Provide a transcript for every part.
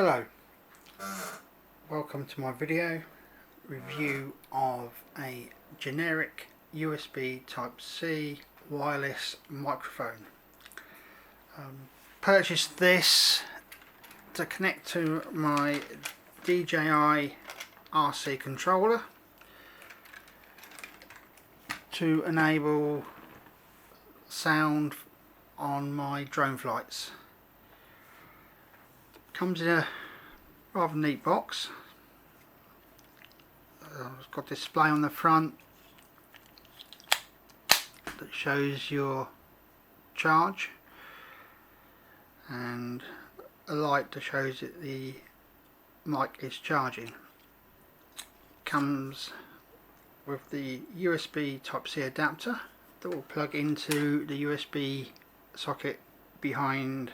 Hello, welcome to my video review of a generic USB Type-C wireless microphone. Purchased this to connect to my DJI RC controller to enable sound on my drone flights. Comes in a rather neat box. It's got a display on the front that shows your charge and a light that shows that the mic is charging. Comes with the USB Type-C adapter that will plug into the USB socket behind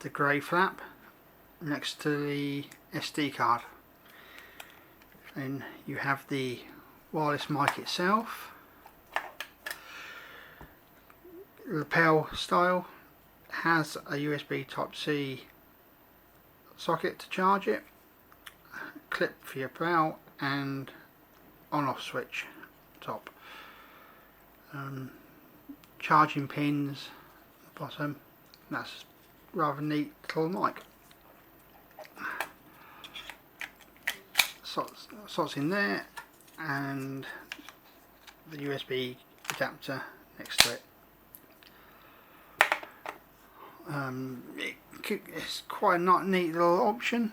the grey flap next to the SD card. Then you have the wireless mic itself, lapel style, has a USB Type-C socket to charge it, clip for your belt and on-off switch top. Charging pins at the bottom. That's rather neat little mic. Slots in there and the USB adapter next to it. It's quite a neat little option.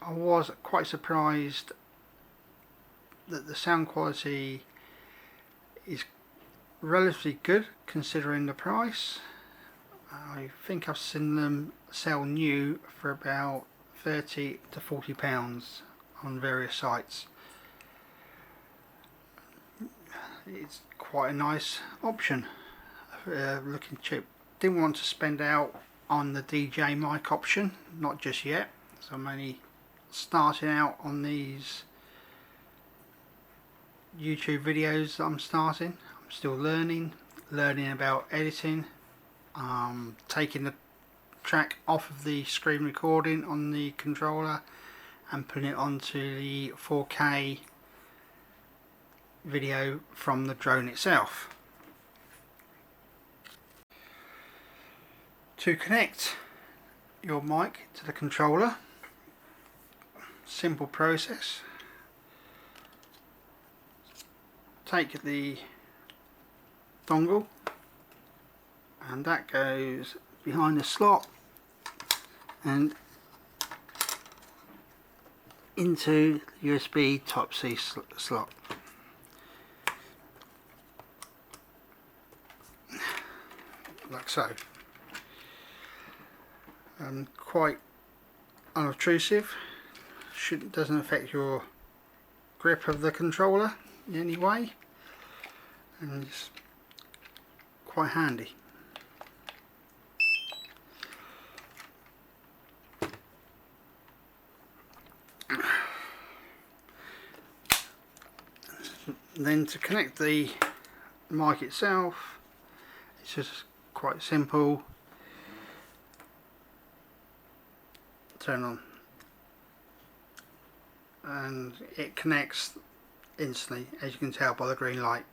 I was quite surprised that the sound quality is relatively good considering the price. I think I've seen them sell new for about £30 to £40 on various sites. It's quite a nice option, looking cheap. Didn't want to spend out on the DJ mic option, not just yet, so I'm only starting out on these YouTube videos that I'm starting. I'm still learning about editing, taking the track off of the screen recording on the controller and putting it onto the 4K video from the drone itself. To connect your mic to the controller, simple process. Take the dongle and that goes behind the slot and into the USB Type-C slot. Like so. Quite unobtrusive. Doesn't affect your grip of the controller in any way, and it's quite handy. Then to connect the mic itself, it's just quite simple. Turn on and it connects instantly, as you can tell by the green light.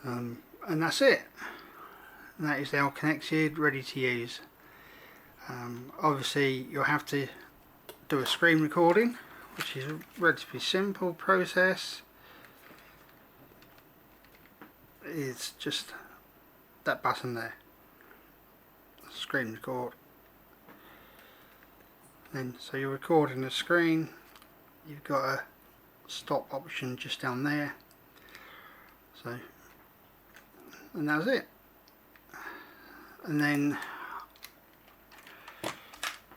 And that's it. And that is now connected, ready to use. Obviously you'll have to do a screen recording, which is a relatively simple process. It's just that button there, screen record. Then so you're recording the screen, you've got a stop option just down there, so, and that's it. And then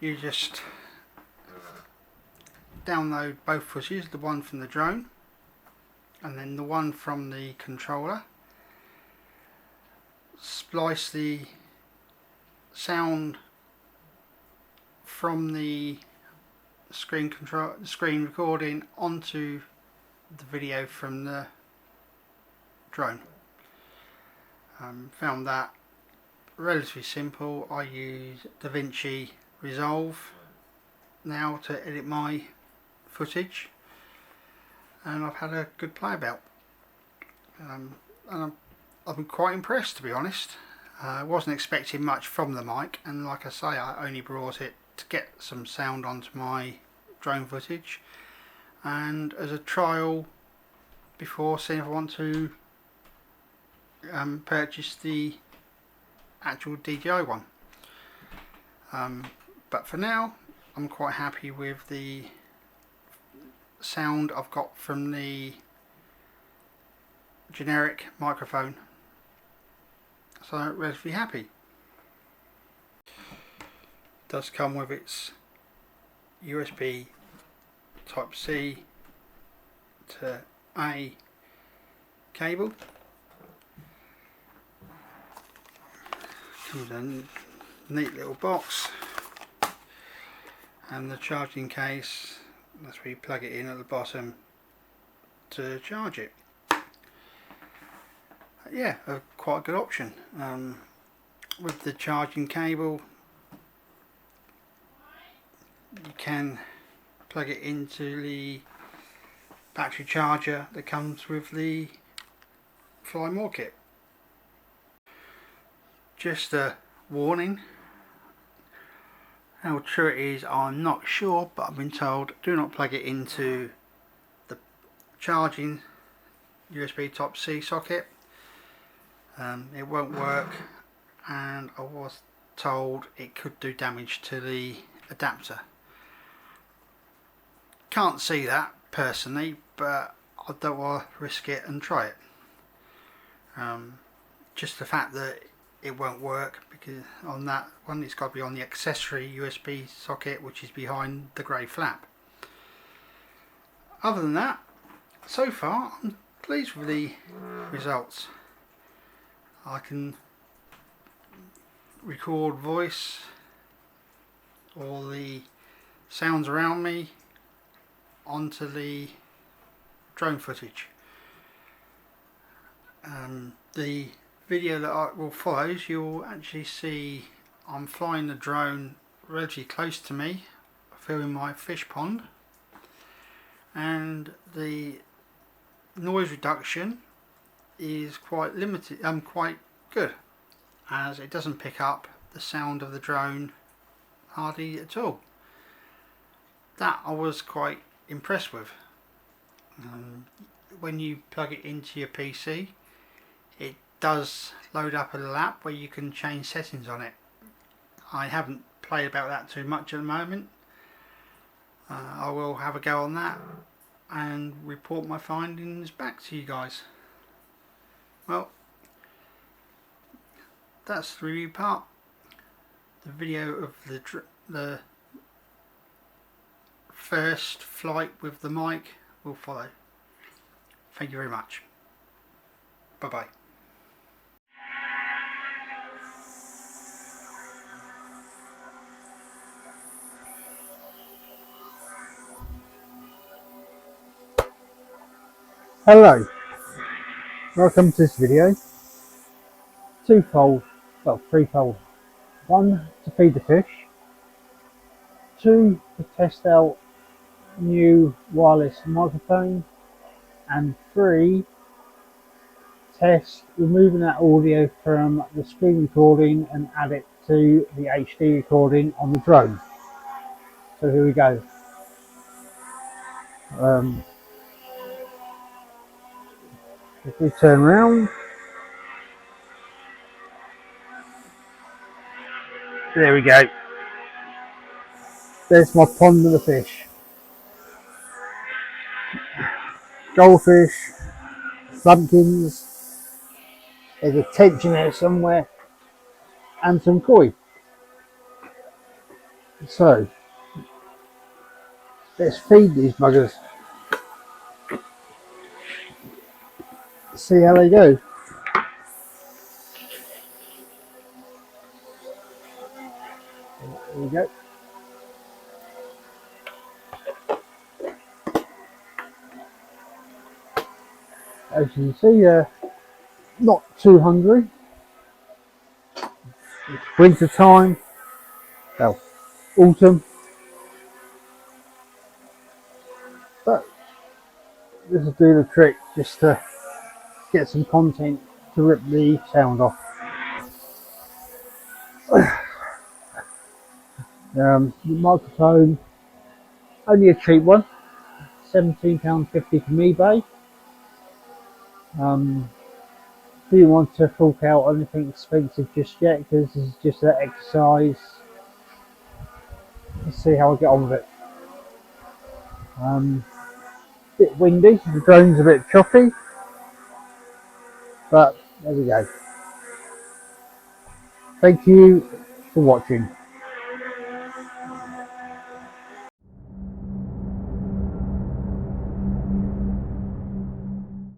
you just download both footages, the one from the drone and then the one from the controller. Splice the sound from the screen recording onto the video from the drone. Found that relatively simple. I use DaVinci Resolve now to edit my footage, and I've had a good play about. And I've been quite impressed, to be honest. I wasn't expecting much from the mic, and like I say, I only brought it to get some sound onto my drone footage and as a trial before seeing if I want to purchase the actual DJI one. But for now, I'm quite happy with the sound I've got from the generic microphone, so I'm relatively happy. It does come with its USB Type C to A cable. Comes in a neat little box, and the charging case, that's where you plug it in at the bottom to charge it. Yeah, quite a good option. With the charging cable, you can plug it into the battery charger that comes with the Fly More kit. Just a warning, how true it is I'm not sure, but I've been told do not plug it into the charging USB Type C socket. It won't work, and I was told it could do damage to the adapter. Can't see that personally, but I don't want to risk it and try it. Just the fact that it won't work, because on that one it's got to be on the accessory USB socket, which is behind the grey flap. Other than that, so far I'm pleased with the results. I can record voice, all the sounds around me onto the drone footage. The video that will follow, you'll actually see I'm flying the drone relatively close to me, filming my fish pond, and the noise reduction is quite limited, quite good, as it doesn't pick up the sound of the drone hardly at all. That I was quite impressed with. When you plug it into your PC, it does load up a little app where you can change settings on it. I haven't played about that too much at the moment. I will have a go on that and report my findings back to you guys. Well, that's the review part. The video of the first flight with the mic will follow. Thank you very much. Bye bye. Hello, welcome to this video. Twofold, well, threefold. One, to feed the fish. Two, to test out new wireless microphone. And three, test removing that audio from the screen recording and add it to the HD recording on the drone. So here we go. If we turn around, there we go. There's my pond of the fish. Goldfish, pumpkins, there's a tench in there somewhere, and some koi. So, let's feed these buggers. See how they go. There we go. As you can see, not too hungry. winter time, well, autumn, but this will do the trick just to get some content to rip the sound off. The microphone, only a cheap one, £17.50 from eBay. Didn't want to fork out anything expensive just yet because this is just an exercise. Let's see how I get on with it. Bit windy, the drone's a bit choppy, but there we go. Thank you for watching.